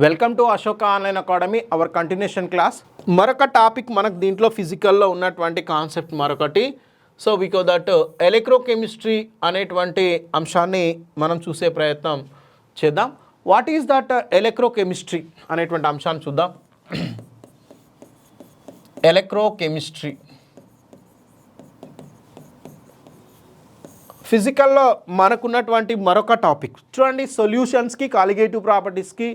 Welcome to Ashoka online academy our continuation class. మరొక topic మనకు దీంట్లో ఫిజికల్లో ఉన్నటువంటి కాన్సెప్ట్ మరొకటి. సో వీకో దట్ ఎలక్ట్రోకెమిస్ట్రీ అనేటువంటి అంశాన్ని మనం చూసే ప్రయత్నం చేద్దాం. వాట్ ఈస్ దట్ ఎలక్ట్రోకెమిస్ట్రీ అనేటువంటి అంశాన్ని చూద్దాం. ఎలక్ట్రోకెమిస్ట్రీ ఫిజికల్లో మనకున్నటువంటి మరొక టాపిక్ చూడండి. సొల్యూషన్స్కి, కాలిగేటివ్ ప్రాపర్టీస్కి,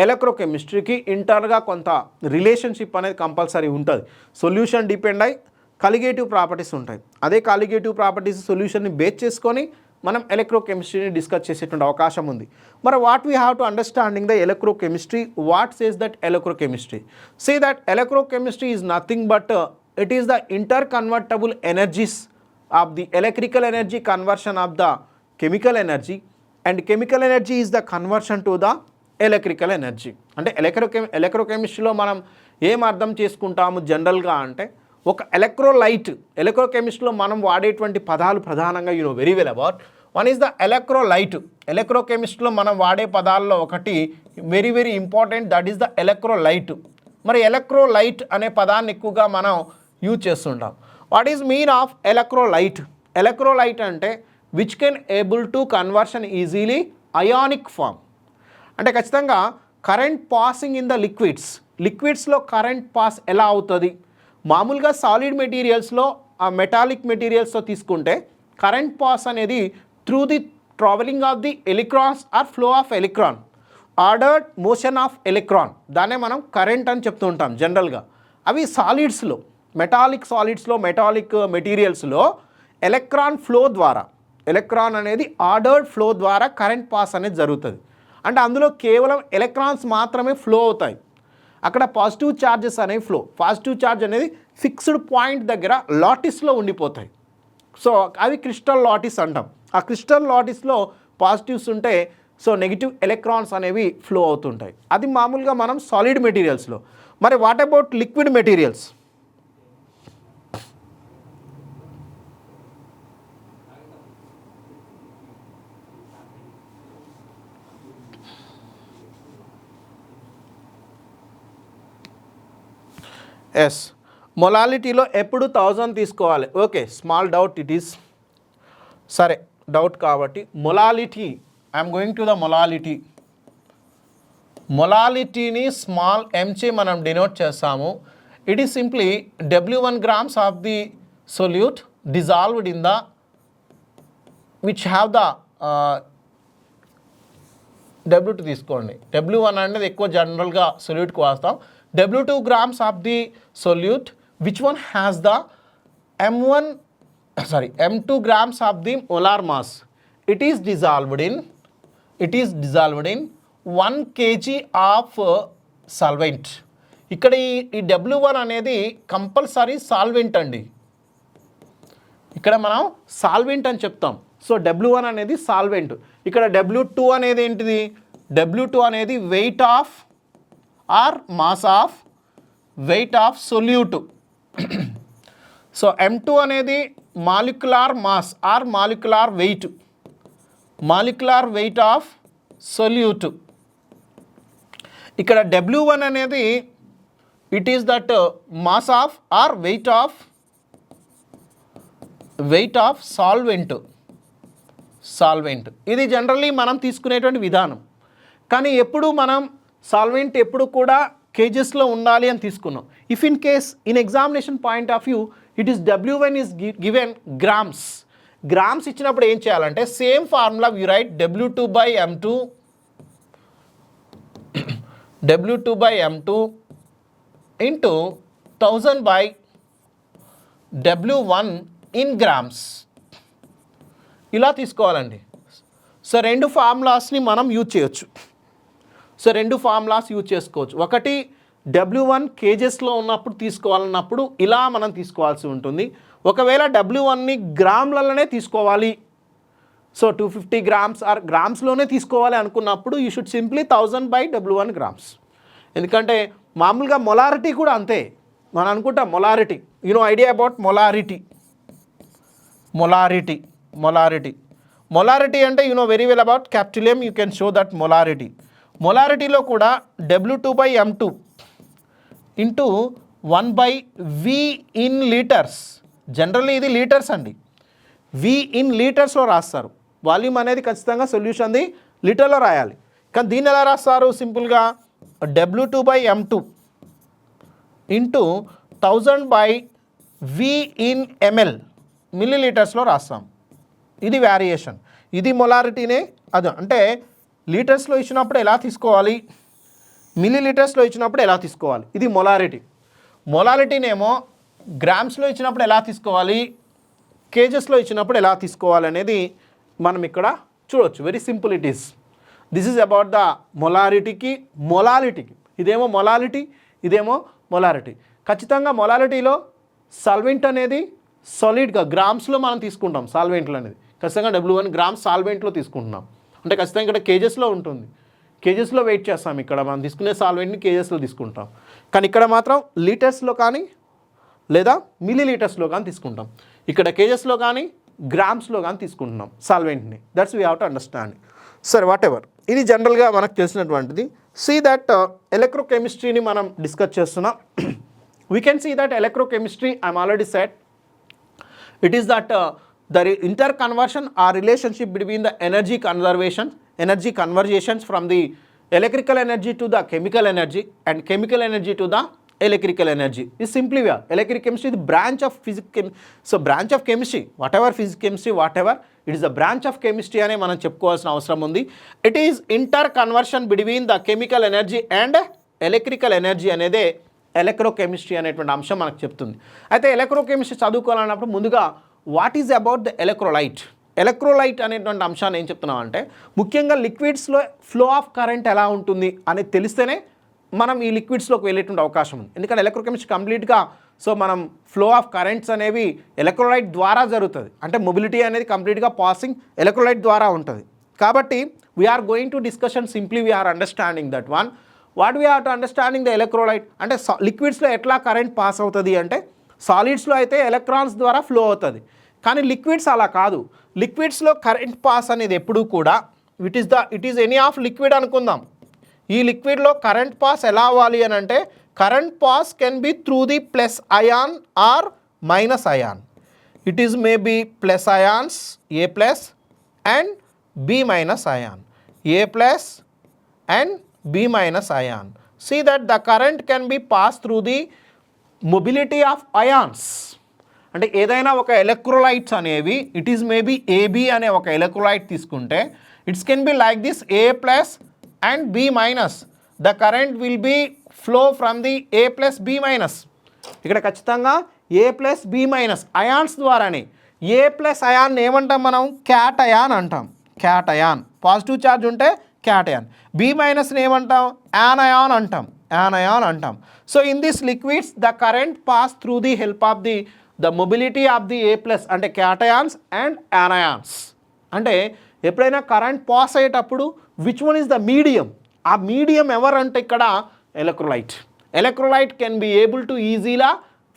ఎలక్ట్రోకెమిస్ట్రీకి ఇంటర్గా కొంత రిలేషన్షిప్ అనేది కంపల్సరీ ఉంటుంది. సొల్యూషన్ డిపెండ్ అయ్యి కాలిగేటివ్ ప్రాపర్టీస్ ఉంటాయి. అదే కాలిగేటివ్ ప్రాపర్టీస్ సొల్యూషన్ని బేస్ చేసుకొని మనం ఎలక్ట్రోకెమిస్ట్రీని డిస్కస్ చేసేటువంటి అవకాశం ఉంది. మరి what we have to understanding the electrochemistry. What says that electrochemistry? Say that electrochemistry is nothing but it is the inter convertible energies of the electrical energy conversion of the chemical energy, and chemical energy is the conversion to the electrical energy. అంటే ఎలక్ట్రోకెమిస్ట్రీలో మనం ఏం అర్థం చేసుకుంటాము జనరల్గా అంటే ఒక electrolyte. ఎలక్ట్రోకెమిస్ట్రీలో మనం వాడేటువంటి పదాలు ప్రధానంగా you know very well about. One is the electrolyte. ఎలక్ట్రోకెమిస్ట్రీలో మనం వాడే పదాల్లో ఒకటి very very important, that is the electrolyte. మరి ఎలక్ట్రోలైట్ అనే పదాన్ని ఎక్కువగా మనం యూజ్ చేస్తుంటాం. What is mean of electrolyte? Electrolyte అంటే which can able to conversion easily ionic form. అంటే ఖచ్చితంగా కరెంట్ పాసింగ్ ఇన్ ద లిక్విడ్స్లో కరెంట్ పాస్ ఎలా అవుతుంది? మామూలుగా సాలిడ్ మెటీరియల్స్లో ఆ మెటాలిక్ మెటీరియల్స్తో తీసుకుంటే కరెంట్ పాస్ అనేది through the travelling of the electrons are flow of electron, ordered motion of electron, దాన్నే మనం కరెంట్ అని చెప్తూ ఉంటాం జనరల్గా. అవి సాలిడ్స్లో, మెటాలిక్ సాలిడ్స్లో, మెటాలిక్ మెటీరియల్స్లో ఎలక్ట్రాన్ ఫ్లో ద్వారా, ఎలక్ట్రాన్ అనేది ఆర్డర్డ్ ఫ్లో ద్వారా కరెంట్ పాస్ అనేది జరుగుతుంది. అంటే అందులో కేవలం ఎలక్ట్రాన్స్ మాత్రమే ఫ్లో అవుతాయి. అక్కడ పాజిటివ్ ఛార్జెస్ అనేవి ఫ్లో. పాజిటివ్ ఛార్జ్ అనేది ఫిక్స్డ్ పాయింట్ దగ్గర లాటిస్లో ఉండిపోతాయి. సో అవి క్రిస్టల్ లాటిస్ అంటాం. ఆ క్రిస్టల్ లాటిస్లో పాజిటివ్స్ ఉంటే సో నెగిటివ్ ఎలక్ట్రాన్స్ అనేవి ఫ్లో అవుతుంటాయి. అది మామూలుగా మనం సాలిడ్ మెటీరియల్స్లో. మరి what about liquid materials? Yes, మొలాలిటీలో ఎప్పుడు 1000 తీసుకోవాలి. Okay, small doubt it is. సరే, డౌట్ కాబట్టి molality, I'm going to the molality. మొలాలిటీని స్మాల్ ఎంచే మనం డినోట్ చేస్తాము. It is simply W1 grams of the solute dissolved in the which have the W2 తీసుకోండి. W1 అనేది ఎక్కువ జనరల్గా సొల్యూట్కి వాస్తాం. W2 grams of the solute, which one has the M2 grams of the molar mass. It is dissolved in 1 kg of solvent. ఇక్కడ ఈ W1 అనేది compulsory solvent అండి. ఇక్కడ మనం సాల్వెంట్ అని చెప్తాం. సో W1 అనేది సాల్వెంట్. ఇక్కడ W2 అనేది ఏంటిది? W2 అనేది weight of or mass of solute. So M2 అనేది molecular mass or molecular weight of solute. ఇక్కడ W1 అనేది it is that mass of or weight of solvent. ఇది జనరల్లీ మనం తీసుకునేటువంటి విధానం. కానీ ఎప్పుడు మనం సాల్వెంట్ ఎప్పుడు కూడా కేజెస్లో ఉండాలి అని తీసుకున్నాం. If in case in examination point of view it is W1 is given grams ఇచ్చినప్పుడు ఏం చేయాలంటే same formula you right W2 by M2 into 1000 by W1 in grams, ఇలా తీసుకోవాలండి. సో రెండు ఫార్ములాస్ని మనం యూజ్ చేయొచ్చు. సో రెండు ఫార్ములాస్ యూజ్ చేసుకోవచ్చు. ఒకటి W1 కేజెస్లో ఉన్నప్పుడు తీసుకోవాలన్నప్పుడు ఇలా మనం తీసుకోవాల్సి ఉంటుంది. ఒకవేళ W1ని గ్రాములలోనే తీసుకోవాలి, సో 250 grams ఆర్ గ్రామ్స్లోనే తీసుకోవాలి అనుకున్నప్పుడు you should simply 1000 by W1 grams. ఎందుకంటే మామూలుగా మొలారిటీ కూడా అంతే. మనం అనుకుంటాం molarity, you know idea about molarity అంటే you know very well about capital M, you can show that molarity. మొలారిటీలో కూడా W2/M2 into 1/V in litres. Generally ఇది లీటర్స్ అండి. V ఇన్ లీటర్స్లో రాస్తారు. వాల్యూమ్ అనేది ఖచ్చితంగా సొల్యూషన్ది లీటర్లో రాయాలి. కానీ దీన్ని ఎలా రాస్తారు? సింపుల్గా W2/M2 into 1000/V in ml మిల్లీ లీటర్స్లో రాస్తాం. ఇది వేరియేషన్. ఇది మొలారిటీనే. అది అంటే లీటర్స్లో ఇచ్చినప్పుడు ఎలా తీసుకోవాలి, మిల్లీ లీటర్స్లో ఇచ్చినప్పుడు ఎలా తీసుకోవాలి, ఇది మొలారిటీ. మొలారిటీనేమో గ్రామ్స్లో ఇచ్చినప్పుడు ఎలా తీసుకోవాలి, కేజెస్లో ఇచ్చినప్పుడు ఎలా తీసుకోవాలి అనేది మనం ఇక్కడ చూడవచ్చు. Very simple it is. This is about the మొలారిటీకి. ఇదేమో మొలాలిటీ, ఇదేమో మొలారిటీ. ఖచ్చితంగా మొలాలిటీలో సాల్వెంట్ అనేది సాలిడ్గా గ్రామ్స్లో మనం తీసుకుంటాం. సాల్వెంట్లు అనేది ఖచ్చితంగా W1 గ్రామ్స్ సాల్వెంట్లో తీసుకుంటున్నాం. అంటే ఖచ్చితంగా ఇక్కడ కేజెస్లో ఉంటుంది. కేజెస్లో వెయిట్ చేస్తాం. ఇక్కడ మనం తీసుకునే సాల్వెంట్ని కేజెస్లో తీసుకుంటాం. కానీ ఇక్కడ మాత్రం లీటర్స్లో కానీ లేదా మిల్లీ లీటర్స్లో కానీ తీసుకుంటాం. ఇక్కడ కేజెస్లో కానీ గ్రామ్స్లో కానీ తీసుకుంటున్నాం సాల్వెంట్ని. That's we have to understand. సరే, వాట్ ఎవర్, ఇది జనరల్గా మనకు తెలిసినటువంటిది. సీ దట్ ఎలక్ట్రోకెమిస్ట్రీని మనం డిస్కస్ చేస్తున్నాం. We can see that electrochemistry I'm already set it is that the interconversion or relationship between the energy conversions from the electrical energy to the chemical energy and chemical energy to the electrical energy is simply electric chemistry is the branch of physics. So branch of chemistry, whatever physics chemistry, whatever, it is a branch of chemistry ane manam cheppukovalsina avasaram undi. It is interconversion between the chemical energy and electrical energy anede electrochemistry అనేటువంటి అంశం మనకు చెప్తుంది. అయితే electrochemistry చదువుకోవాలన్నప్పుడు ముందుగా what is about the electrolyte అనేటువంటి అంశాన్ని ఏం చెప్తున్నాం అంటే, ముఖ్యంగా లిక్విడ్స్లో ఫ్లో ఆఫ్ కరెంట్ ఎలా ఉంటుంది అనేది తెలిస్తేనే మనం ఈ లిక్విడ్స్లోకి వెళ్ళేటువంటి అవకాశం ఉంది. ఎందుకంటే ఎలక్ట్రోకెమిస్ట్రీ కంప్లీట్గా మనం ఫ్లో ఆఫ్ కరెంట్స్ అనేవి ఎలక్ట్రోలైట్ ద్వారా జరుగుతుంది. అంటే మొబిలిటీ అనేది కంప్లీట్గా పాసింగ్ ఎలక్ట్రోలైట్ ద్వారా ఉంటుంది. కాబట్టి we're going to discussion simply we're understanding that one. What we have to understanding the electrolyte అంటే లిక్విడ్స్లో ఎట్లా కరెంట్ పాస్ అవుతుంది అంటే, సాలిడ్స్లో అయితే ఎలక్ట్రాన్స్ ద్వారా ఫ్లో అవుతుంది. కానీ లిక్విడ్స్ అలా కాదు. లిక్విడ్స్లో కరెంట్ పాస్ అనేది ఎప్పుడూ కూడా it is any of liquid అనుకుందాం. ఈ లిక్విడ్లో కరెంట్ పాస్ ఎలా అవ్వాలి అని అంటే, current pass can be through the plus ion or minus ion. It is may be plus ions A plus and B minus ion, A plus and B minus ion. See that the current can be passed through the mobility of ions. అంటే ఏదైనా ఒక electrolytes అనేవి it is maybe AB అనే ఒక electrolyte తీసుకుంటే it's can be like this A plus and B minus. The current will be flow from the A plus B minus. ఇక్కడ ఖచ్చితంగా A plus B minus ions ద్వారానే. A plus ion ఏమంటాం మనం? Cation అంటాం. Cation positive charge ఉంటే cation. B మైనస్ని ఏమంటాం? Anion అంటాం. So in this liquids the current pass through the help of the mobility of the A plus అంటే cations and anions. అంటే ఎప్పుడైనా కరెంట్ పాస్ అయ్యేటప్పుడు which one is the medium? ఆ medium ఎవరంటే ఇక్కడ electrolyte can be able to easily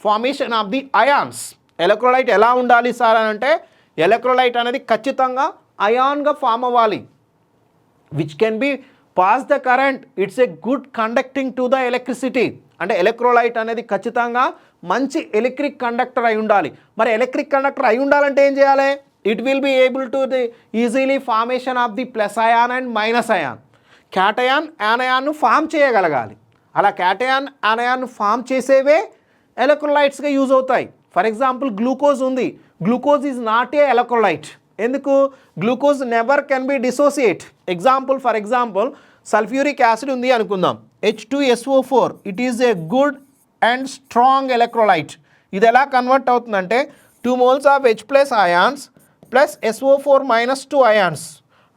formation of the ions. Electrolyte ఎలా ఉండాలి sir అని అంటే, ఎలక్ట్రోలైట్ అనేది ఖచ్చితంగా అయాన్గా ఫామ్ అవ్వాలి. which can be pass the current. It's a good conducting to the electricity. అంటే ఎలక్ట్రోలైట్ అనేది ఖచ్చితంగా మంచి ఎలక్ట్రిక్ కండక్టర్ అయి ఉండాలి. మరి ఎలక్ట్రిక్ కండక్టర్ అయి ఉండాలంటే ఏం చేయాలి? It will be able to the easily formation of the plus ion and minus ion. Cation యానయాన్ను ఫామ్ చేయగలగాలి. అలా క్యాటయాన్ యానయాన్ను ఫామ్ చేసేవే ఎలక్ట్రోలైట్స్గా యూజ్ అవుతాయి. ఫర్ ఎగ్జాంపుల్ గ్లూకోజ్ ఉంది. Glucose is not a electrolyte. ఎందుకు? Glucose never can be dissociate. For example sulphuric acid ఉంది అనుకుందాం, H2SO4. It is a good and strong electrolyte. ఇది ఎలా కన్వర్ట్ అవుతుందంటే 2 moles of H plus ions plus SO4 minus 2 ions.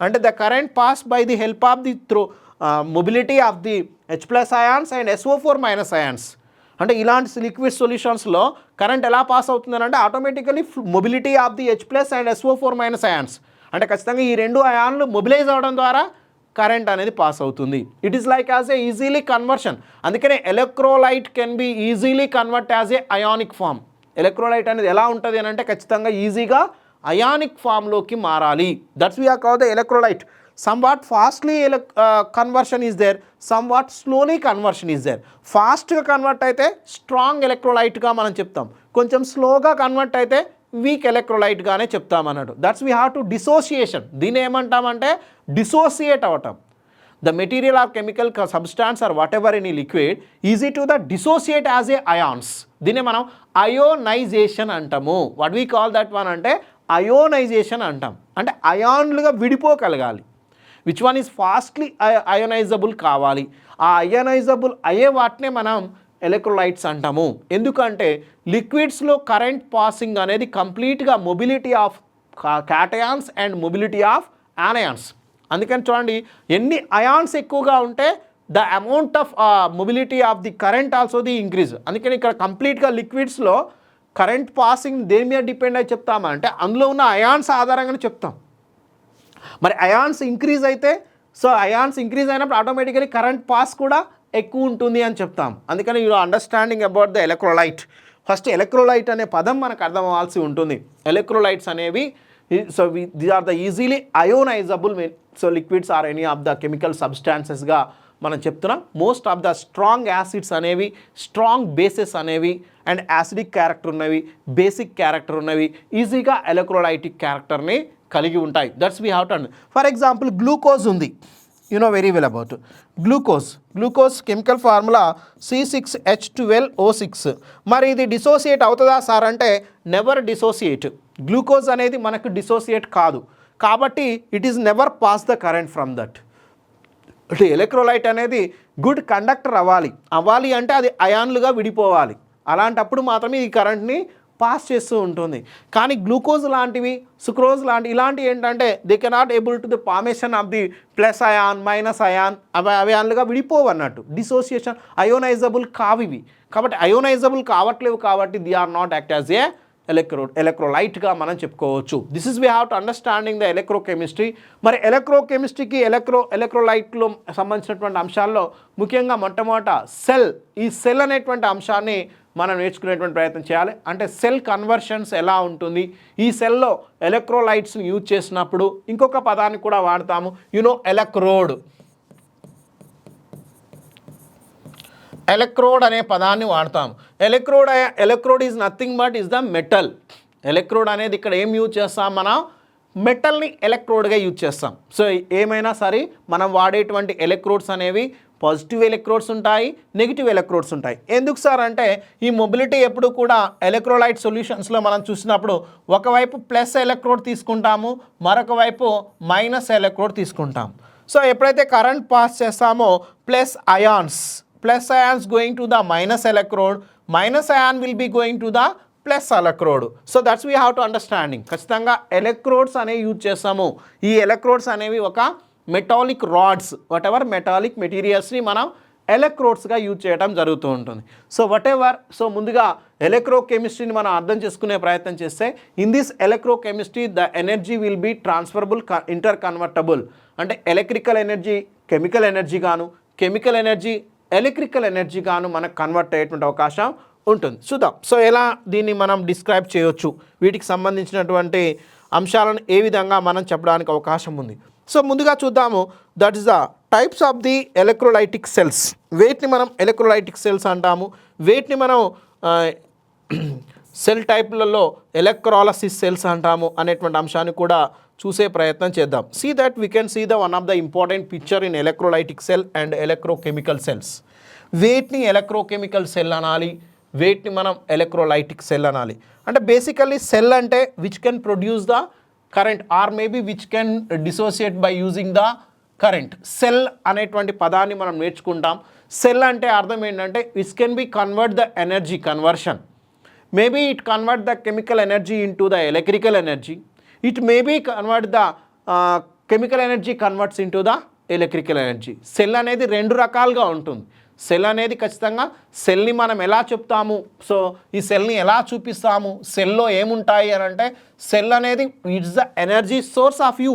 అంటే the current pass by the help of the mobility of the H plus ions and SO4 minus ions. అంటే ఇలాంటి liquid సొల్యూషన్స్లో current ఎలా pass అవుతుందని అంటే automatically mobility of the H plus and SO4 minus ions. అంటే ఖచ్చితంగా ఈ రెండు అయాన్లు మొబిలైజ్ అవ్వడం ద్వారా కరెంట్ అనేది పాస్ అవుతుంది. It is like as a easily conversion. అందుకనే electrolyte can be easily convert as a ionic form. Electrolyte అనేది ఎలా ఉంటుంది అని అంటే ఖచ్చితంగా ఈజీగా అయానిక్ ఫామ్లోకి మారాలి. That's we are called the electrolyte. somewhat fastly conversion is there, somewhat slowly conversion is there. ఫాస్ట్గా కన్వర్ట్ అయితే స్ట్రాంగ్ ఎలక్ట్రోలైట్గా మనం చెప్తాం, కొంచెం స్లోగా కన్వర్ట్ అయితే వీక్ ఎలక్ట్రోలైట్గానే చెప్తాం అన్నట్టు. That's we have to dissociation. దీన్ని ఏమంటామంటే డిసోసియేట్ అవటం. The material or chemical substance or whatever any liquid easy to the dissociate as a ions. దీన్ని మనం అయోనైజేషన్ అంటాము. What we call that one అంటే అయోనైజేషన్ అంటాం. అంటే అయాన్లుగా విడిపోగలగాలి. Which one is fastly ionizable కావాలి. ఆ అయోనైజబుల్ అయ్యే వాటినే మనం ఎలక్ట్రోలైట్స్ అంటాము. ఎందుకంటే లిక్విడ్స్లో కరెంట్ పాసింగ్ అనేది కంప్లీట్గా mobility of cations and mobility of anions. అందుకని చూడండి, ఎన్ని అయాన్స్ ఎక్కువగా ఉంటే the amount of mobility of the current also the increase. అందుకని ఇక్కడ కంప్లీట్గా లిక్విడ్స్లో కరెంట్ పాసింగ్ దేని మీద డిపెండ్ అయి చెప్తామా అంటే అందులో ఉన్న అయాన్స్ ఆధారంగానే చెప్తాం. మరి అయాన్స్ ఇంక్రీజ్ అయితే, సో అయాన్స్ ఇంక్రీజ్ అయినప్పుడు ఆటోమేటికలీ కరెంట్ పాస్ కూడా ఎక్కువ ఉంటుంది అని చెప్తాం. అందుకని you understanding about the electrolyte. First electrolyte అనే పదం మనకు అర్థం అవ్వాల్సి ఉంటుంది. ఎలక్ట్రోలైట్స్ అనేవి so these are the easily ionisable so liquids are any of the chemical సబ్స్టాన్సెస్గా మనం చెప్తున్నాం. Most of the strong acids అనేవి, స్ట్రాంగ్ బేసెస్ అనేవి అండ్ యాసిడిక్ క్యారెక్టర్ ఉన్నవి, బేసిక్ క్యారెక్టర్ ఉన్నవి ఈజీగా ఎలక్ట్రోలైటిక్ క్యారెక్టర్ని కలిగి ఉంటాయి. That's we have to and. For example glucose ఉంది, you know very well about glucose chemical formula C6H12O6. మరి ఇది డిసోసియేట్ అవుతుందా సార్ అంటే నెవర్ డిసోసియేట్. గ్లూకోజ్ అనేది మనకు డిసోసియేట్ కాదు, కాబట్టి it is never pass the current from that. Electrolyte అనేది గుడ్ కండక్టర్ అవ్వాలి అంటే అది అయాన్లుగా విడిపోవాలి. అలాంటప్పుడు మాత్రమే ఈ కరెంట్ని పాస్ చేస్తూ ఉంటుంది. కానీ గ్లూకోజ్ లాంటివి, సుక్రోజ్ లాంటివి ఇలాంటివి ఏంటంటే they cannot able to the formation of the plus ion minus ion, అవి అయాన్లుగా విడిపోవు అన్నట్టు. డిసోసియేషన్ అయోనైజబుల్ కావివి, కాబట్టి అయోనైజబుల్ కావట్లేవు, కాబట్టి the are not act as a ఎలక్ట్రోలైట్గా మనం చెప్పుకోవచ్చు. This is we have to understanding the electrochemistry. మరి ఎలక్ట్రోకెమిస్ట్రీకి ఎలక్ట్రోలైట్లో సంబంధించినటువంటి అంశాల్లో ముఖ్యంగా మొట్టమొదట ఈ సెల్ అనేటువంటి అంశాన్ని మనం నేర్చుకునేటువంటి ప్రయత్నం చేయాలి. అంటే సెల్ కన్వర్షన్స్ ఎలా ఉంటుంది, ఈ సెల్లో ఎలక్ట్రోలైట్స్ని యూజ్ చేసినప్పుడు ఇంకొక పదాన్ని కూడా వాడతాము, ఎలక్ట్రోడ్ అనే పదాన్ని వాడతాము. Electrode is nothing but is the metal. Electrode అనేది ఇక్కడ ఏం యూజ్ చేస్తాం, మనం మెటల్ని ఎలక్ట్రోడ్గా యూజ్ చేస్తాం. సో ఏమైనా సరే మనం వాడేటువంటి ఎలక్ట్రోడ్స్ అనేవి పాజిటివ్ ఎలక్ట్రోడ్స్ ఉంటాయి, నెగిటివ్ ఎలక్ట్రోడ్స్ ఉంటాయి. ఎందుకు సార్ అంటే ఈ మొబిలిటీ ఎప్పుడు కూడా ఎలక్ట్రోలైట్ సొల్యూషన్స్లో మనం చూసినప్పుడు ఒకవైపు ప్లస్ ఎలక్ట్రోడ్ తీసుకుంటాము, మరొక వైపు మైనస్ ఎలక్ట్రోడ్ తీసుకుంటాం. సో ఎప్పుడైతే కరెంట్ పాస్ చేస్తామో plus ions going to the minus electrode, minus ion will be going to the plus electrode. So that's we have to understanding. ఖచ్చితంగా ఎలక్ట్రోడ్స్ అనేవి యూజ్ చేస్తాము. ఈ ఎలక్ట్రోడ్స్ అనేవి ఒక metallic rods, whatever metallic మెటీరియల్స్ని మనం ఎలక్ట్రోడ్స్గా యూజ్ చేయడం జరుగుతూ ఉంటుంది. సో ముందుగా ఎలక్ట్రోకెమిస్ట్రీని మనం అర్థం చేసుకునే ప్రయత్నం చేస్తే, in this electrochemistry the energy will be transferable, inter convertible. అంటే ఎలక్ట్రికల్ ఎనర్జీ కెమికల్ ఎనర్జీ గాను, కెమికల్ ఎనర్జీ ఎలక్ట్రికల్ ఎనర్జీ గాను మనకు కన్వర్ట్ అయ్యేటువంటి అవకాశం ఉంటుంది. చూద్దాం సో ఎలా దీన్ని మనం డిస్క్రైబ్ చేయవచ్చు, వీటికి సంబంధించినటువంటి అంశాలను ఏ విధంగా మనం చెప్పడానికి అవకాశం ఉంది. సో ముందుగా చూద్దాము, that is the types of the electrolytic cells. వీటిని మనం ఎలక్ట్రోలైటిక్ సెల్స్ అంటాము. వీటిని మనం సెల్ టైప్లలో ఎలక్ట్రాలసిస్ సెల్స్ అంటాము అనేటువంటి అంశాన్ని కూడా చూసే ప్రయత్నం చేద్దాం. See that we can see the one of the important picture in electrolytic cell and electrochemical cells. వీటిని ఎలక్ట్రోకెమికల్ సెల్ అనాలి, వీటిని మనం ఎలక్ట్రోలైటిక్ సెల్ అనాలి. అంటే బేసికల్లీ సెల్ అంటే which can produce the current or maybe which can dissociate by using the current. Cell అనేటువంటి పదాన్ని మనం నేర్చుకుంటాం. సెల్ అంటే అర్థం ఏంటంటే which can be convert the energy conversion. Maybe it convert the chemical energy into the electrical energy. It maybe convert the chemical energy converts into the electrical energy. Cell అనేది రెండు రకాలుగా ఉంటుంది. సెల్ అనేది ఖచ్చితంగా సెల్ని మనం ఎలా చెప్తాము, సో ఈ సెల్ని ఎలా చూపిస్తాము, సెల్లో ఏముంటాయి అని అంటే సెల్ అనేది it's the energy source of you.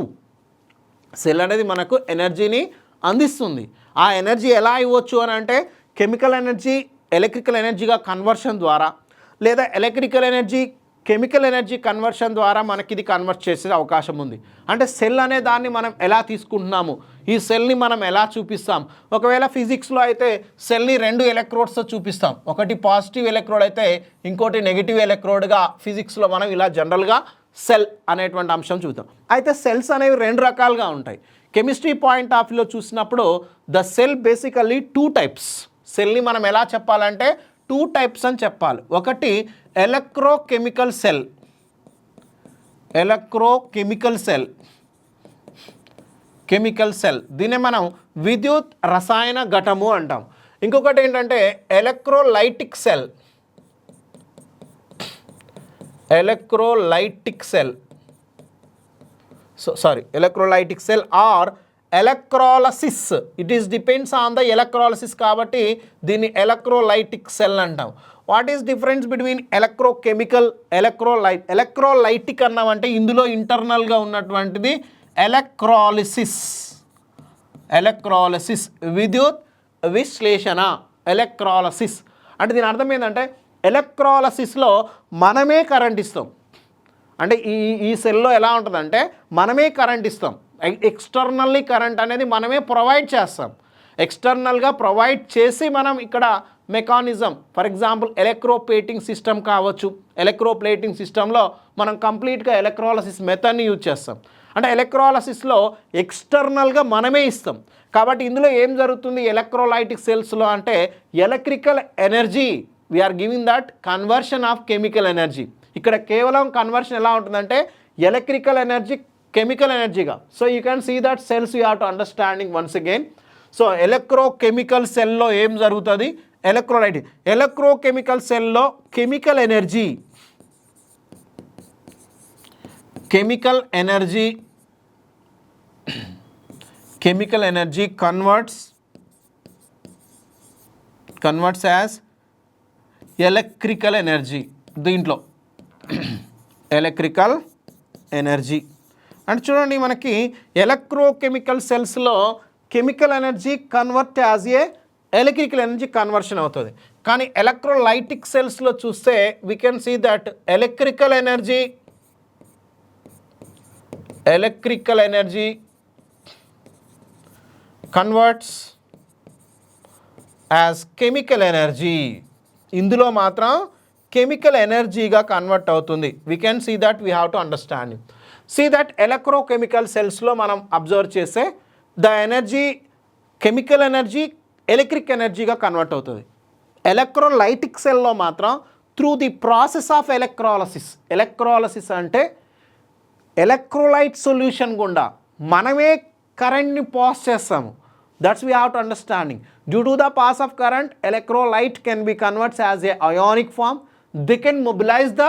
Cell అనేది మనకు ఎనర్జీని అందిస్తుంది. ఆ ఎనర్జీ ఎలా ఇవ్వచ్చు అని అంటే కెమికల్ ఎనర్జీ ఎలక్ట్రికల్ ఎనర్జీగా కన్వర్షన్ ద్వారా, లేదా electrical energy chemical energy conversion ద్వారా మనకి ఇది కన్వర్ట్ చేసే అవకాశం ఉంది. అంటే సెల్ అనే దాన్ని మనం ఎలా తీసుకుంటున్నాము, ఈ సెల్ని మనం ఎలా చూపిస్తాం. ఒకవేళ ఫిజిక్స్లో అయితే సెల్ని 2 ఎలక్ట్రోడ్స్తో చూపిస్తాం, ఒకటి పాజిటివ్ ఎలక్ట్రోడ్ అయితే ఇంకోటి నెగిటివ్ ఎలక్ట్రోడ్గా ఫిజిక్స్లో మనం ఇలా జనరల్గా సెల్ అనేటువంటి అంశం చూద్దాం. అయితే సెల్స్ అనేవి 2 రకాలుగా ఉంటాయి. కెమిస్ట్రీ పాయింట్ ఆఫ్ వ్యూలో చూసినప్పుడు ద సెల్ బేసికల్లీ 2 టైప్స్. సెల్ని మనం ఎలా చెప్పాలంటే 2 టైప్స్ అని చెప్పాలి. ఒకటి electrochemical cell, electrochemical cell, chemical cell, దీన్ని మనం విద్యుత్ రసాయన ఘటము అంటాం. ఇంకొకటి ఏంటంటే electrolytic cell, electrolytic cell, electrolytic cell or electrolysis. It is depends on the electrolysis కాబట్టి దీన్ని ఎలక్ట్రోలైటిక్ సెల్ అంటాం. What is difference between electrochemical, electrolytic అన్నామంటే ఇందులో ఇంటర్నల్గా ఉన్నటువంటిది ఎలక్ట్రాలిసిస్, ఎలక్ట్రాలసిస్ విద్యుత్ విశ్లేషణ, ఎలక్ట్రాలసిస్ అంటే దీని అర్థం ఏంటంటే ఎలక్ట్రాలసిస్లో మనమే కరెంట్ ఇస్తాం. అంటే ఈ సెల్లో ఎలా ఉంటుందంటే మనమే కరెంట్ ఇస్తాం, ఎక్స్టర్నల్లీ కరెంట్ అనేది మనమే ప్రొవైడ్ చేస్తాం. ఎక్స్టర్నల్గా ప్రొవైడ్ చేసి మనం ఇక్కడ mechanism, for example electroplating system కావచ్చు. ఎలక్ట్రోప్లేటింగ్ సిస్టంలో మనం కంప్లీట్గా ఎలక్ట్రాలసిస్ మెథడ్ని యూజ్ చేస్తాం. అంటే ఎలక్ట్రాలసిస్లో ఎక్స్టర్నల్గా మనమే ఇస్తాం. కాబట్టి ఇందులో ఏం జరుగుతుంది ఎలక్ట్రోలైటిక్ సెల్స్లో అంటే electrical energy we are giving that conversion of chemical energy. ఇక్కడ కేవలం కన్వర్షన్ ఎలా ఉంటుందంటే ఎలక్ట్రికల్ ఎనర్జీ కెమికల్ ఎనర్జీగా. So you can see that cells you have to understanding once again. So electrochemical సెల్లో ఏం జరుగుతుంది ఎలక్ట్రోలైటిక్, ఎలక్ట్రోకెమికల్ సెల్లో chemical energy, chemical energy, chemical energy converts as electrical energy. దీంట్లో ఎలక్ట్రికల్ ఎనర్జీ అంటే చూడండి మనకి electrochemical సెల్స్లో chemical energy convert as a electrical energy conversion అవుతుంది. కానీ ఎలక్ట్రోలైటిక్ సెల్స్లో చూస్తే we can see that electrical energy converts as chemical energy. ఇందులో మాత్రం కెమికల్ ఎనర్జీగా కన్వర్ట్ అవుతుంది. We can see that we have to understand. See that electrochemical సెల్స్లో మనం అబ్జర్వ్ చేస్తే the energy, chemical energy electric ఎనర్జీగా కన్వర్ట్ అవుతుంది. ఎలక్ట్రోలైటిక్ సెల్లో మాత్రం through the process of electrolysis. Electrolysis అంటే ఎలక్ట్రోలైట్ సొల్యూషన్ గుండా మనమే కరెంట్ని పాస్ చేస్తాము. That's we have to understanding. Due to the pass of current electrolyte can be converts as a ionic form. They can mobilize the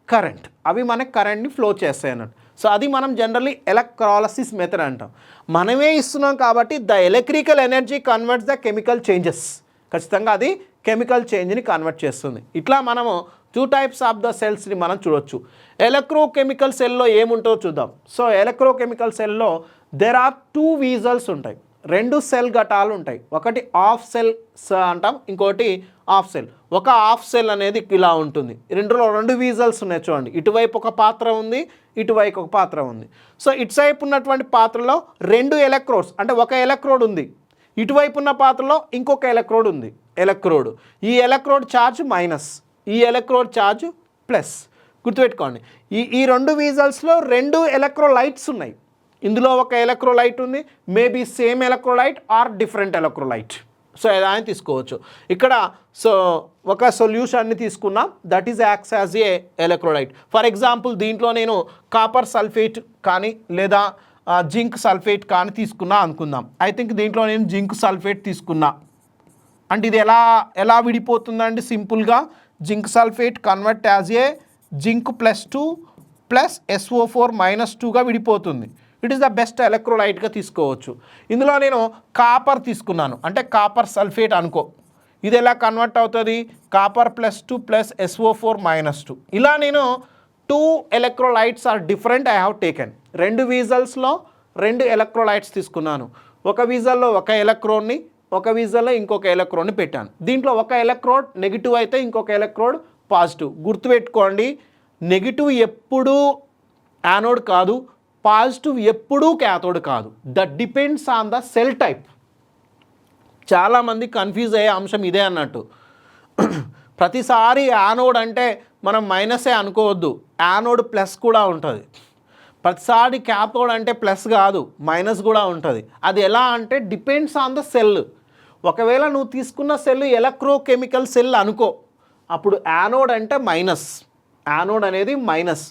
current. అవి మనకి కరెంట్ని flow చేస్తాయి అన్నట్టు. సో అది మనం జనరల్లీ ఎలక్ట్రాలసిస్ మెథడ్ అంటాం. మనమే ఇస్తున్నాం కాబట్టి the electrical energy converts the chemical changes. ఖచ్చితంగా అది కెమికల్ చేంజ్ని కన్వర్ట్ చేస్తుంది. ఇట్లా మనము 2 టైప్స్ ఆఫ్ ద సెల్స్ని మనం చూడొచ్చు. ఎలక్ట్రోకెమికల్ సెల్లో ఏముంటుందో చూద్దాం. సో ఎలక్ట్రోకెమికల్ సెల్లో దెర్ ఆర్ 2 వీజల్స్ ఉంటాయి, 2 సెల్ ఘటాలు ఉంటాయి. ఒకటి ఆఫ్ సెల్ అంటాం, ఇంకోటి ఆఫ్ సెల్. ఒక ఆఫ్ సెల్ అనేది ఇలా ఉంటుంది. రెండులో 2 వీజల్స్ ఉన్నాయి చూడండి. ఇటువైపు ఒక పాత్ర ఉంది, ఇటువైపు ఒక పాత్ర ఉంది. సో ఇటువైపు ఉన్నటువంటి పాత్రలో 2 ఎలక్ట్రోడ్స్ అంటే ఒక ఎలక్ట్రోడ్ ఉంది. ఇటువైపు ఉన్న పాత్రలో ఇంకొక ఎలక్ట్రోడ్ ఉంది. ఈ ఎలక్ట్రోడ్ ఛార్జ్ మైనస్, ఈ ఎలక్ట్రోడ్ ఛార్జ్ ప్లస్. గుర్తుపెట్టుకోండి, ఈ 2 వీజల్స్లో 2 ఎలక్ట్రోలైట్స్ ఉన్నాయి. ఇందులో ఒక ఎలక్ట్రోలైట్ ఉంది, maybe same electrolyte or different electrolyte. So ఏదైనా తీసుకోవచ్చు. ఇక్కడ సో ఒక సొల్యూషన్ని తీసుకున్నాం, that is acts as a electrolyte. For example దీంట్లో నేను కాపర్ సల్ఫేట్ కానీ లేదా జింక్ సల్ఫేట్ కానీ తీసుకున్నా అనుకుందాం. ఐ థింక్ దీంట్లో నేను జింక్ సల్ఫేట్ తీసుకున్నా. అంటే ఇది ఎలా విడిపోతుందండి? సింపుల్గా zinc sulphate convert as a zinc +2 plus SO4 -2గా విడిపోతుంది. ఇట్ ఈస్ ద బెస్ట్ ఎలక్ట్రోలైట్గా తీసుకోవచ్చు. ఇందులో నేను కాపర్ తీసుకున్నాను, అంటే కాపర్ సల్ఫేట్ అనుకో. ఇది ఎలా కన్వర్ట్ అవుతుంది? Copper +2 plus SO4 -2. ఇలా నేను 2 electrolytes or different I have taken. 2 వీజల్స్లో 2 ఎలక్ట్రోలైట్స్ తీసుకున్నాను. ఒక వీజల్లో ఒక ఎలక్ట్రోడ్ని, ఒక వీజల్లో ఇంకొక ఎలక్ట్రోడ్ని పెట్టాను. దీంట్లో ఒక ఎలక్ట్రోడ్ నెగిటివ్ అయితే ఇంకొక ఎలక్ట్రోడ్ పాజిటివ్. గుర్తుపెట్టుకోండి, నెగిటివ్ ఎప్పుడూ యానోడ్ కాదు, పాజిటివ్ ఎప్పుడూ క్యాథోడ్ కాదు. That depends on the cell type. చాలామంది కన్ఫ్యూజ్ అయ్యే అంశం ఇదే అన్నట్టు. ప్రతిసారి యానోడ్ అంటే మనం మైనసే అనుకోవద్దు, యానోడ్ ప్లస్ కూడా ఉంటుంది. ప్రతిసారి క్యాథోడ్ అంటే ప్లస్ కాదు, మైనస్ కూడా ఉంటుంది. అది ఎలా అంటే డిపెండ్స్ ఆన్ ద సెల్. ఒకవేళ నువ్వు తీసుకున్న సెల్ ఎలక్ట్రోకెమికల్ సెల్ అనుకో, అప్పుడు యానోడ్ అంటే మైనస్, యానోడ్ అనేది మైనస్,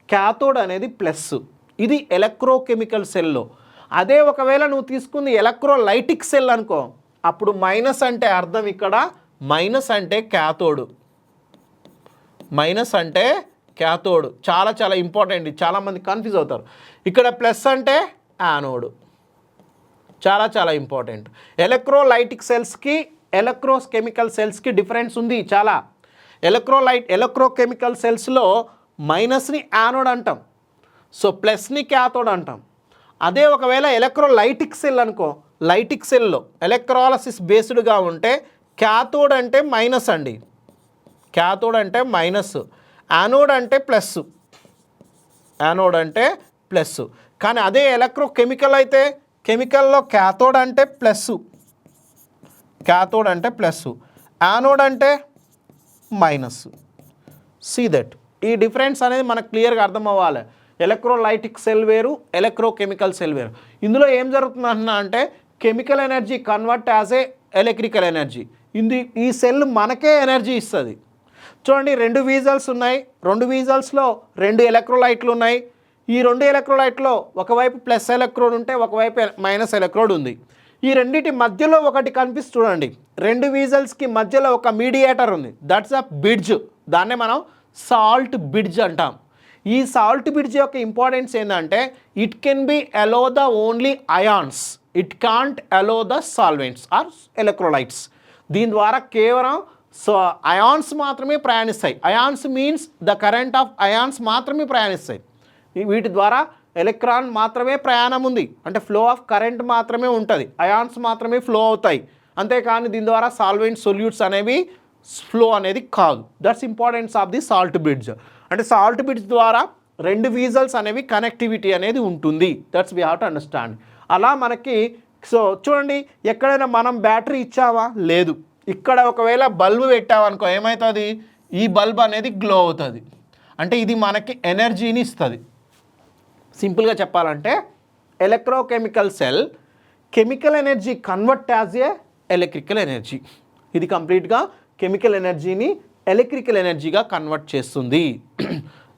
క్యాథోడ్ అనేది ప్లస్. ఇది ఎలక్ట్రోకెమికల్ సెల్లో. అదే ఒకవేళ నువ్వు తీసుకుంది ఎలక్ట్రోలైటిక్ సెల్ అనుకో, అప్పుడు మైనస్ అంటే అర్థం ఇక్కడ మైనస్ అంటే క్యాథోడ్, మైనస్ అంటే క్యాథోడ్. చాలా చాలా ఇంపార్టెంట్, చాలామంది కన్ఫ్యూజ్ అవుతారు. ఇక్కడ ప్లస్ అంటే యానోడ్, చాలా చాలా ఇంపార్టెంట్. ఎలక్ట్రోలైటిక్ సెల్స్కి ఎలక్ట్రోకెమికల్ సెల్స్కి డిఫరెన్స్ ఉంది చాలా. ఎలక్ట్రోకెమికల్ సెల్స్లో మైనస్ని యానోడ్ అంటాం, సో ప్లస్ని క్యాథోడ్ అంటాం. అదే ఒకవేళ ఎలక్ట్రోలైటిక్ సెల్ అనుకో, లైటిక్ సెల్లో ఎలక్ట్రాలసిస్ బేస్డ్గా ఉంటే క్యాథోడ్ అంటే మైనస్ అండి, క్యాథోడ్ అంటే మైనస్, యానోడ్ అంటే ప్లస్, యానోడ్ అంటే ప్లస్. కానీ అదే ఎలక్ట్రోకెమికల్ అయితే కెమికల్లో క్యాథోడ్ అంటే ప్లస్, క్యాథోడ్ అంటే ప్లస్, యానోడ్ అంటే మైనస్. సీ దట్ ఈ డిఫరెన్స్ అనేది మనకు క్లియర్గా అర్థం అవ్వాలి. ఎలక్ట్రోలైటిక్ సెల్ వేరు, ఎలక్ట్రోకెమికల్ సెల్ వేరు. ఇందులో ఏం జరుగుతుందంటున్నా అంటే chemical energy convert as a electrical energy. ఈ సెల్ మనకే ఎనర్జీ ఇస్తుంది. చూడండి, 2 వీజల్స్ ఉన్నాయి, 2 వీజల్స్లో 2 ఎలక్ట్రోలైట్లు ఉన్నాయి. ఈ 2 ఎలక్ట్రోలైట్లో ఒకవైపు ప్లస్ ఎలక్ట్రోడ్ ఉంటే ఒకవైపు మైనస్ ఎలక్ట్రోడ్ ఉంది. ఈ రెండింటి మధ్యలో ఒకటి కనిపిస్తుంది చూడండి, 2 వీజల్స్కి మధ్యలో ఒక మీడియేటర్ ఉంది, దట్స్ అ బ్రిడ్జ్. దాన్నే మనం సాల్ట్ బ్రిడ్జ్ అంటాం. ఈ సాల్ట్ బ్రిడ్జ్ యొక్క ఇంపార్టెన్స్ ఏంటంటే it can be allow the only ions, it can't allow the solvents or electrolytes. దీని ద్వారా కేవలం అయాన్స్ మాత్రమే ప్రయాణిస్తాయి. Ions means the current of ions మాత్రమే ప్రయాణిస్తాయి. వీటి ద్వారా ఎలక్ట్రాన్ మాత్రమే ప్రయాణం ఉంది, అంటే ఫ్లో ఆఫ్ కరెంట్ మాత్రమే ఉంటుంది, అయాన్స్ మాత్రమే ఫ్లో అవుతాయి. అంతేకాని దీని ద్వారా సాల్వెంట్ సొల్యూట్స్ అనేవి ఫ్లో అనేది కాదు. That's importance of the salt bridge. అంటే సాల్ట్ బ్రిడ్జ్ ద్వారా 2 వీజల్స్ అనేవి కనెక్టివిటీ అనేది ఉంటుంది. That's we have to understand. అలా మనకి సో చూడండి, ఎక్కడైనా మనం బ్యాటరీ ఇచ్చావా? లేదు. ఇక్కడ ఒకవేళ బల్బు పెట్టామనుకో ఏమవుతుంది, ఈ బల్బ్ అనేది గ్లో అవుతుంది, అంటే ఇది మనకి ఎనర్జీని ఇస్తుంది. సింపుల్గా చెప్పాలంటే electrochemical cell chemical energy convert as a electrical energy. ఇది కంప్లీట్గా కెమికల్ ఎనర్జీని ఎలక్ట్రికల్ ఎనర్జీగా కన్వర్ట్ చేస్తుంది.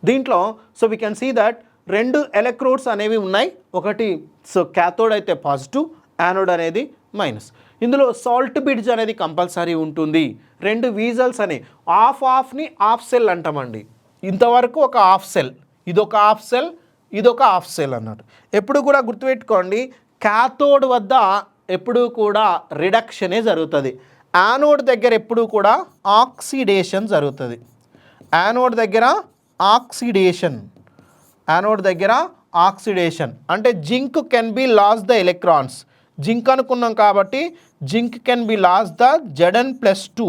దీంట్లో so we can see that 2 electrodes అనేవి ఉన్నాయి. ఒకటి సో క్యాథోడ్ అయితే పాజిటివ్, యానోడ్ అనేది మైనస్. ఇందులో సాల్ట్ బ్రిడ్జ్ అనేది కంపల్సరీ ఉంటుంది. 2 వీజల్స్ అని ఆఫ్ని హాఫ్ సెల్ అంటామండి. ఇంతవరకు ఒక హాఫ్ సెల్, ఇదొక హాఫ్ సెల్, ఇదొక హాఫ్ సెల్ అన్నట్టు. ఎప్పుడు కూడా గుర్తుపెట్టుకోండి, క్యాథోడ్ వద్ద ఎప్పుడూ కూడా రిడక్షనే జరుగుతుంది. యానోడ్ దగ్గర ఎప్పుడూ కూడా ఆక్సిడేషన్ జరుగుతుంది. యానోడ్ దగ్గర ఆక్సిడేషన్, యానోడ్ దగ్గర ఆక్సిడేషన్ అంటే zinc can be loss the electrons. Zinc అనుకున్నాం కాబట్టి zinc can be loss the Zn+2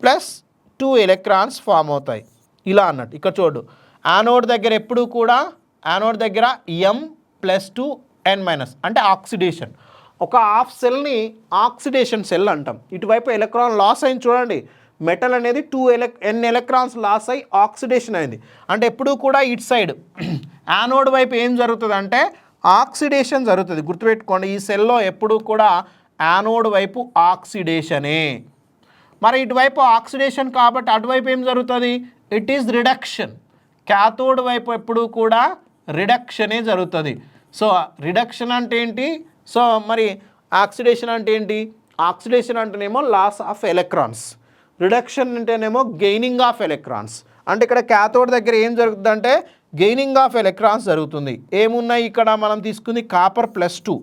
+2 electrons form అవుతాయి ఇలా అన్నట్టు. ఇక్కడ చూడు, యానోడ్ దగ్గర ఎప్పుడు కూడా యానోడ్ దగ్గర M+2 N- అంటే ఆక్సిడేషన్. ఒక హాఫ్ సెల్ని ఆక్సిడేషన్ సెల్ అంటాం. ఇటువైపు ఎలక్ట్రాన్ లాస్ అయింది చూడండి, మెటల్ అనేది 2N ఎలక్ట్రాన్స్ లాస్ అయ్యి ఆక్సిడేషన్ అయింది. అంటే ఎప్పుడూ కూడా ఇటు సైడ్ యానోడ్ వైపు ఏం జరుగుతుంది అంటే ఆక్సిడేషన్ జరుగుతుంది. గుర్తుపెట్టుకోండి, ఈ సెల్లో ఎప్పుడూ కూడా యానోడ్ వైపు ఆక్సిడేషనే. మరి ఇటువైపు ఆక్సిడేషన్ కాబట్టి అటువైపు ఏం జరుగుతుంది, ఇట్ ఈజ్ రిడక్షన్. క్యాథోడ్ వైపు ఎప్పుడూ కూడా రిడక్షనే జరుగుతుంది. సో రిడక్షన్ అంటే ఏంటి, సో మరి ఆక్సిడేషన్ అంటే ఏంటి, ఆక్సిడేషన్ అంటేనేమో లాస్ ఆఫ్ ఎలక్ట్రాన్స్, రిడక్షన్ అంటేనేమో గెయినింగ్ ఆఫ్ ఎలక్ట్రాన్స్. అంటే ఇక్కడ క్యాథోడ్ దగ్గర ఏం జరుగుతుందంటే గెయినింగ్ ఆఫ్ ఎలక్ట్రాన్స్ జరుగుతుంది. ఏమున్నాయి ఇక్కడ మనం తీసుకుంది copper +2,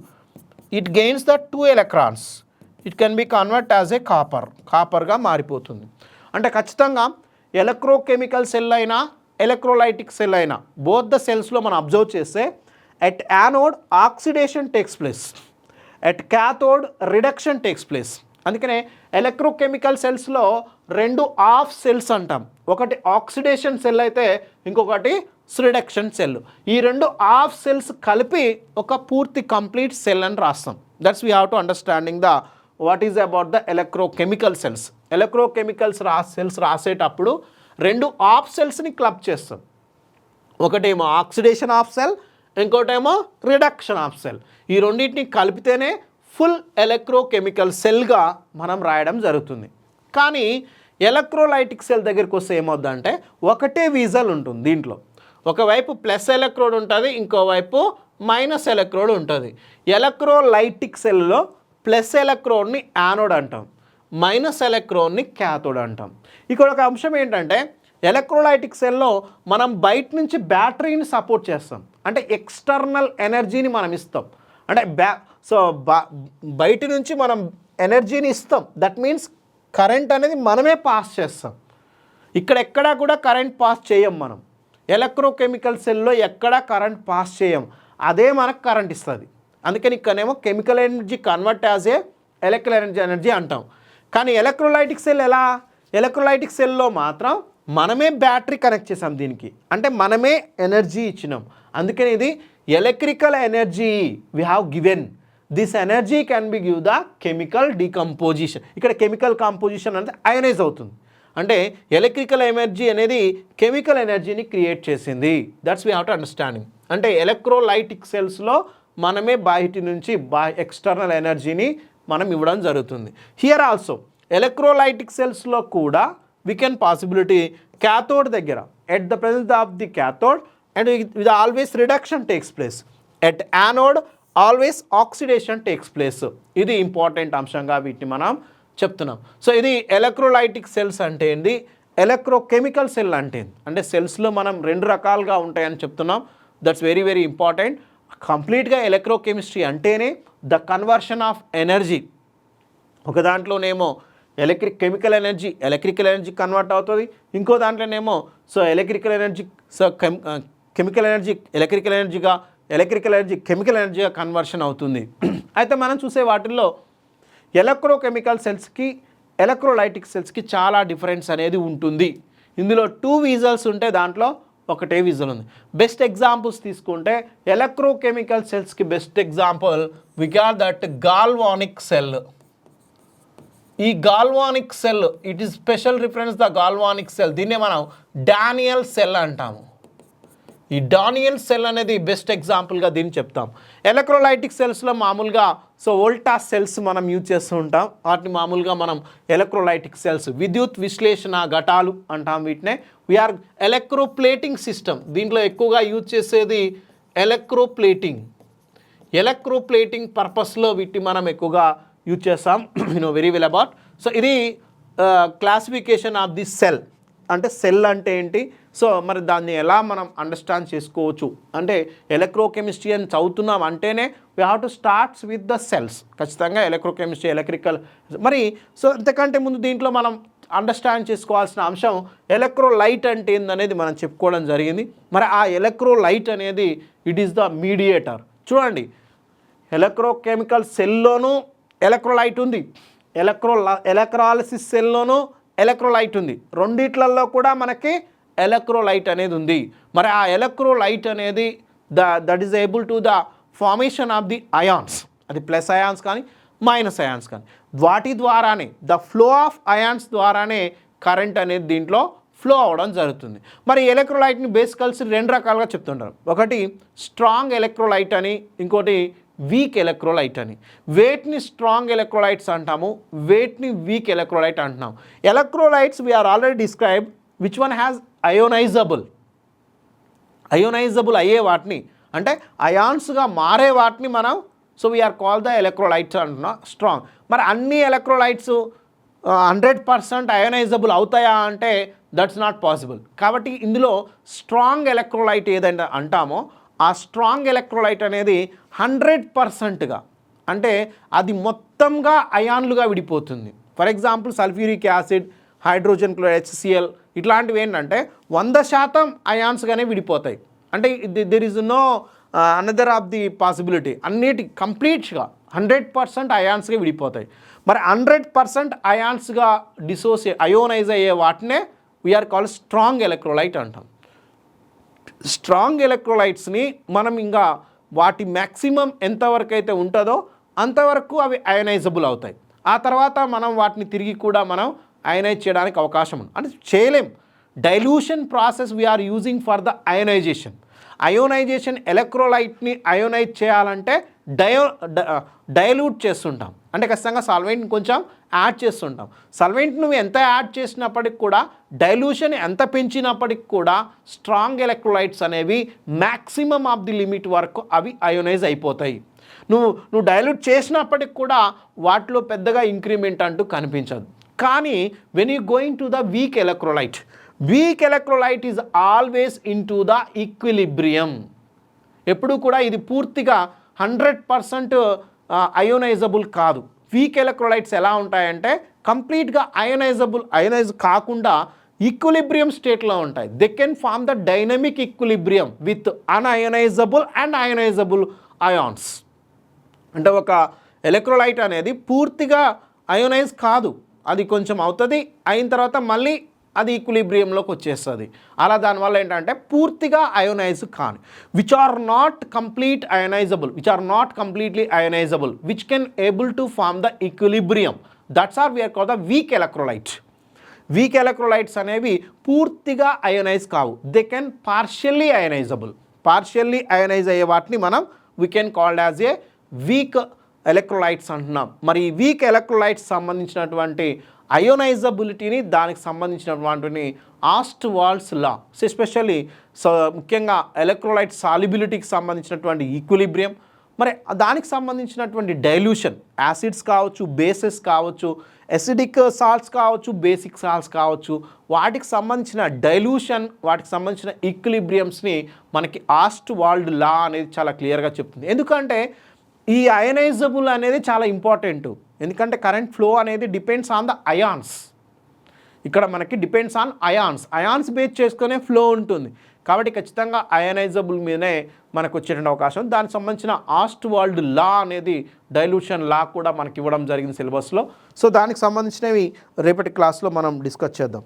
it gains the 2 electrons, it can be convert as a కాపర్గా మారిపోతుంది. అంటే ఖచ్చితంగా ఎలక్ట్రోకెమికల్ సెల్ అయినా ఎలక్ట్రోలైటిక్ సెల్ అయినా బోత్ ద సెల్స్లో మనం అబ్జర్వ్ చేస్తే at anode oxidation takes place, at cathode reduction takes place. అందుకనే ఎలక్ట్రోకెమికల్ సెల్స్లో 2 ఆఫ్ సెల్స్ అంటాం. ఒకటి ఆక్సిడేషన్ సెల్ అయితే ఇంకొకటి రిడక్షన్ సెల్. ఈ 2 ఆఫ్ సెల్స్ కలిపి ఒక పూర్తి కంప్లీట్ సెల్ అని రాస్తాం. That's we have to understanding the what is about the electrochemical cells. Electrochemicals cells రాసేటప్పుడు 2 ఆఫ్ సెల్స్ని క్లబ్ చేస్తాం. ఒకటేమో ఆక్సిడేషన్ ఆఫ్ సెల్, ఇంకోటేమో రిడక్షన్ ఆఫ్ సెల్. ఈ రెండింటిని కలిపితేనే ఫుల్ ఎలక్ట్రోకెమికల్ సెల్గా మనం రాయడం జరుగుతుంది. కానీ ఎలక్ట్రోలైటిక్ సెల్ దగ్గరికి వస్తే ఏమవుద్దంటే ఒకటే వీజల్ ఉంటుంది. దీంట్లో ఒకవైపు ప్లస్ ఎలక్ట్రోడ్ ఉంటుంది, ఇంకోవైపు మైనస్ ఎలక్ట్రోడ్ ఉంటుంది. ఎలక్ట్రోలైటిక్ సెల్లో ప్లస్ ఎలక్ట్రోడ్ని యానోడ్ అంటాం, మైనస్ ఎలక్ట్రోడ్ని క్యాథోడ్ అంటాం. ఇక్కడ ఒక అంశం ఏంటంటే ఎలక్ట్రోలైటిక్ సెల్లో మనం బయట నుంచి బ్యాటరీని సపోర్ట్ చేస్తాం, అంటే ఎక్స్టర్నల్ ఎనర్జీని మనం ఇస్తాం. అంటే బయట నుంచి మనం ఎనర్జీని ఇస్తాం. దట్ మీన్స్ కరెంట్ అనేది మనమే పాస్ చేస్తాం. ఎక్కడా కూడా కరెంట్ పాస్ చేయం మనం. ఎలక్ట్రోకెమికల్ సెల్లో ఎక్కడా కరెంట్ పాస్ చేయం, అదే మనకు కరెంట్ ఇస్తుంది. అందుకని ఇక్కడనేమో chemical energy convert as a electrical energy అంటాం. కానీ ఎలక్ట్రోలైటిక్ సెల్ ఎలా? ఎలక్ట్రోలైటిక్ సెల్లో మాత్రం మనమే బ్యాటరీ కనెక్ట్ చేసాం దీనికి, అంటే మనమే ఎనర్జీ ఇచ్చినాం. అందుకని ఇది electrical energy we have given. This energy can be give the chemical decomposition. ఇక్కడ కెమికల్ కాంపోజిషన్ అంటే అయనైజ్ అవుతుంది. అంటే ఎలక్ట్రికల్ ఎనర్జీ అనేది కెమికల్ ఎనర్జీని క్రియేట్ చేసింది. That's we have to understanding. అంటే ఎలక్ట్రోలైటిక్ సెల్స్లో మనమే బయటి నుంచి ఎక్స్టర్నల్ ఎనర్జీని మనం ఇవ్వడం జరుగుతుంది. హియర్ ఆల్సో ఎలక్ట్రోలైటిక్ సెల్స్లో కూడా we can possibility cathode దగ్గర at the presence of the cathode and with always reduction takes place. At anode always oxidation takes place. ఇది ఇంపార్టెంట్ అంశంగా వీటిని మనం చెప్తున్నాం. సో ఇది ఎలక్ట్రోలైటిక్ సెల్స్ అంటే ఏంటి, ఎలక్ట్రోకెమికల్ సెల్ అంటే అంటే సెల్స్లో మనం 2 రకాలుగా ఉంటాయని చెప్తున్నాం. That's very very important. కంప్లీట్గా ఎలక్ట్రోకెమిస్ట్రీ అంటేనే ద కన్వర్షన్ ఆఫ్ ఎనర్జీ. ఒక దాంట్లోనేమో కెమికల్ ఎనర్జీ కన్వర్ట్ అవుతుంది, ఇంకో దాంట్లోనేమో electrical energy chemical energy electrical energy chemical ఎనర్జీగా కన్వర్షన్ అవుతుంది. అయితే మనం చూసే వాటిల్లో ఎలక్ట్రోకెమికల్ సెల్స్కి ఎలక్ట్రోలైటిక్ సెల్స్కి చాలా డిఫరెన్స్ అనేది ఉంటుంది. ఇందులో 2 వీజల్స్ ఉంటే దాంట్లో ఒకటే వీజల్ ఉంది. బెస్ట్ ఎగ్జాంపుల్స్ తీసుకుంటే ఎలక్ట్రోకెమికల్ సెల్స్కి best example we got that galvanic cell. ఈ galvanic cell it is special reference the galvanic cell. దీన్నే మనం డానియల్ సెల్ అంటాము. ఈ డానియల్ సెల్ అనేది బెస్ట్ ఎగ్జాంపుల్గా దీన్ని చెప్తాం. ఎలక్ట్రోలైటిక్ సెల్స్లో మామూలుగా వోల్టాస్ సెల్స్ మనం యూజ్ చేస్తూ ఉంటాం. వాటిని మామూలుగా మనం ఎలక్ట్రోలైటిక్ సెల్స్, విద్యుత్ విశ్లేషణ ఘటాలు అంటాం వీటినే. We are electroplating system. దీంట్లో ఎక్కువగా యూజ్ చేసేది ఎలక్ట్రోప్లేటింగ్ పర్పస్లో వీటిని మనం ఎక్కువగా యూజ్ చేస్తాం. You know very well about. So ఇది క్లాసిఫికేషన్ ఆఫ్ ది సెల్. అంటే సెల్ అంటే ఏంటి, మరి దాన్ని ఎలా మనం అండర్స్టాండ్ చేసుకోవచ్చు అంటే ఎలక్ట్రోకెమిస్ట్రీ అని చదువుతున్నాం అంటేనే we have to starts with the cells. ఖచ్చితంగా ఎలక్ట్రోకెమిస్ట్రీ ఎలక్ట్రికల్. మరి అంతకంటే ముందు దీంట్లో మనం అండర్స్టాండ్ చేసుకోవాల్సిన అంశం ఎలక్ట్రోలైట్ అంటే ఏందనేది మనం చెప్పుకోవడం జరిగింది. మరి ఆ ఎలక్ట్రోలైట్ అనేది ఇట్ ఈస్ ద మీడియేటర్. చూడండి, ఎలక్ట్రోకెమికల్ సెల్లోనూ ఎలక్ట్రోలైట్ ఉంది, ఎలక్ట్రాలిసిస్ సెల్లోనూ ఎలక్ట్రోలైట్ ఉంది. రెండిట్లలో కూడా మనకి ఎలక్ట్రోలైట్ అనేది ఉంది. మరి ఆ ఎలక్ట్రోలైట్ అనేది that is able to the formation of the ions. అది ప్లస్ అయాన్స్ కానీ మైనస్ అయాన్స్ కానీ వాటి ద్వారానే ద ఫ్లో ఆఫ్ అయాన్స్ ద్వారానే కరెంట్ అనేది దీంట్లో ఫ్లో అవ్వడం జరుగుతుంది. మరి ఎలక్ట్రోలైట్ని బేసికల్స్ 2 రకాలుగా చెప్తుంటారు. ఒకటి స్ట్రాంగ్ ఎలక్ట్రోలైట్ అని, ఇంకోటి వీక్ ఎలక్ట్రోలైట్ అని. వేటిని స్ట్రాంగ్ ఎలక్ట్రోలైట్స్ అంటాము, వేటిని వీక్ ఎలక్ట్రోలైట్ అంటున్నాం. Electrolytes we are already describe which one has ionizable అయ్యే వాటిని, అంటే అయాన్స్గా మారే వాటిని మనం వీఆర్ కాల్ ద ఎలక్ట్రోలైట్స్ అంటున్నాం స్ట్రాంగ్. మరి అన్ని ఎలక్ట్రోలైట్స్ 100% అయోనైజబుల్ అవుతాయా అంటే దట్స్ నాట్ పాసిబుల్. కాబట్టి ఇందులో స్ట్రాంగ్ ఎలక్ట్రోలైట్ ఏదైనా అంటామో ఆ స్ట్రాంగ్ ఎలక్ట్రోలైట్ అనేది 100%గా, అంటే అది మొత్తంగా అయాన్లుగా విడిపోతుంది. For example sulphuric acid, hydrogen chloride, HCl ఇట్లాంటివి ఏంటంటే 100% అయాన్స్గానే విడిపోతాయి. అంటే there is no another of the possibility. అన్నిటి కంప్లీట్గా 100% అయాన్స్గా విడిపోతాయి. మరి 100% అయాన్స్గా అయోనైజ్ అయ్యే వాటినే వీఆర్ కాల్ స్ట్రాంగ్ ఎలక్ట్రోలైట్ అంటాం. స్ట్రాంగ్ ఎలక్ట్రోలైట్స్ని మనం ఇంకా వాటి మ్యాక్సిమం ఎంతవరకు అయితే ఉంటుందో అంతవరకు అవి అయనైజబుల్ అవుతాయి. ఆ తర్వాత మనం వాటిని తిరిగి కూడా మనం అయనైజ్ చేయడానికి అవకాశం ఉంది, అంటే చేయలేం. Dilution process we are using for the ionization. Ionization ఎలక్ట్రోలైట్ని అయోనైజ్ చేయాలంటే డైల్యూట్ చేస్తుంటాం, అంటే ఖచ్చితంగా సాల్వెంట్ని కొంచెం యాడ్ చేస్తుంటాం. సాల్వెంట్ నువ్వు ఎంత యాడ్ చేసినప్పటికి కూడా, డైల్యూషన్ ఎంత పెంచినప్పటికి కూడా స్ట్రాంగ్ ఎలక్ట్రోలైట్స్ అనేవి మ్యాక్సిమం ఆఫ్ ది లిమిట్ వరకు అవి అయోనైజ్ అయిపోతాయి. నువ్వు డైల్యూట్ చేసినప్పటికి కూడా వాటిలో పెద్దగా ఇంక్రిమెంట్ అంటూ కనిపించదు. కానీ when you going to the weak electrolyte is always in to the equilibrium. ఎప్పుడు కూడా ఇది పూర్తిగా 100% అయోనైజబుల్ కాదు. వీక్ ఎలక్ట్రోలైట్స్ ఎలా ఉంటాయంటే కంప్లీట్గా అయోనైజ్ కాకుండా ఈక్విలిబ్రియం స్టేట్లో ఉంటాయి. They can form the dynamic equilibrium with unionizable and ionizable ions. అంటే ఒక ఎలక్ట్రోలైట్ అనేది పూర్తిగా అయోనైజ్ కాదు, అది కొంచెం అవుతుంది, అయిన తర్వాత మళ్ళీ అది ఈక్విలిబ్రియంలోకి వచ్చేస్తుంది. అలా దానివల్ల ఏంటంటే పూర్తిగా అయోనైజ్ కాని, which are not completely ionizable, which can able to form the equilibrium, that's are we are called the weak electrolyte. Weak electrolytes అనేవి పూర్తిగా అయోనైజ్ కావు, దే కెన్ పార్షియల్లీ అయోనైజ్ అయ్యే వాటిని మనం we can called as a week electrolytes అంటున్నాం. మరి ఈ week electrolytes సంబంధించినటువంటి అయోనైజబిలిటీని, దానికి సంబంధించినటువంటి ఆస్ట్వాల్డ్స్ లా, ఎస్పెషల్లీ ముఖ్యంగా ఎలక్ట్రోలైట్ సాల్యుబిలిటీకి సంబంధించినటువంటి ఈక్విలిబ్రియం, మరి దానికి సంబంధించినటువంటి డైల్యూషన్, యాసిడ్స్ కావచ్చు, బేసెస్ కావచ్చు, ఎసిడిక్ సాల్ట్స్ కావచ్చు, బేసిక్ సాల్ట్స్ కావచ్చు, వాటికి సంబంధించిన డైల్యూషన్, వాటికి సంబంధించిన ఈక్విలిబ్రియంస్ని మనకి ఆస్ట్వాల్డ్ లా అనేది చాలా క్లియర్గా చెప్తుంది. ఎందుకంటే ఈ అయనైజబుల్ అనేది చాలా ఇంపార్టెంట్, ఎందుకంటే కరెంట్ ఫ్లో అనేది డిపెండ్స్ ఆన్ ద అయాన్స్. ఇక్కడ మనకి డిపెండ్స్ ఆన్ అయాన్స్ బేస్ చేసుకునే ఫ్లో ఉంటుంది. కాబట్టి ఖచ్చితంగా అయనైజబుల్ మీదనే మనకు వచ్చేటువంటి అవకాశం. దానికి సంబంధించిన ఆస్ట్వాల్డ్ లా అనేది డైల్యూషన్ లా కూడా మనకి ఇవ్వడం జరిగింది సిలబస్లో. సో దానికి సంబంధించినవి రేపటి క్లాస్లో మనం డిస్కస్ చేద్దాం.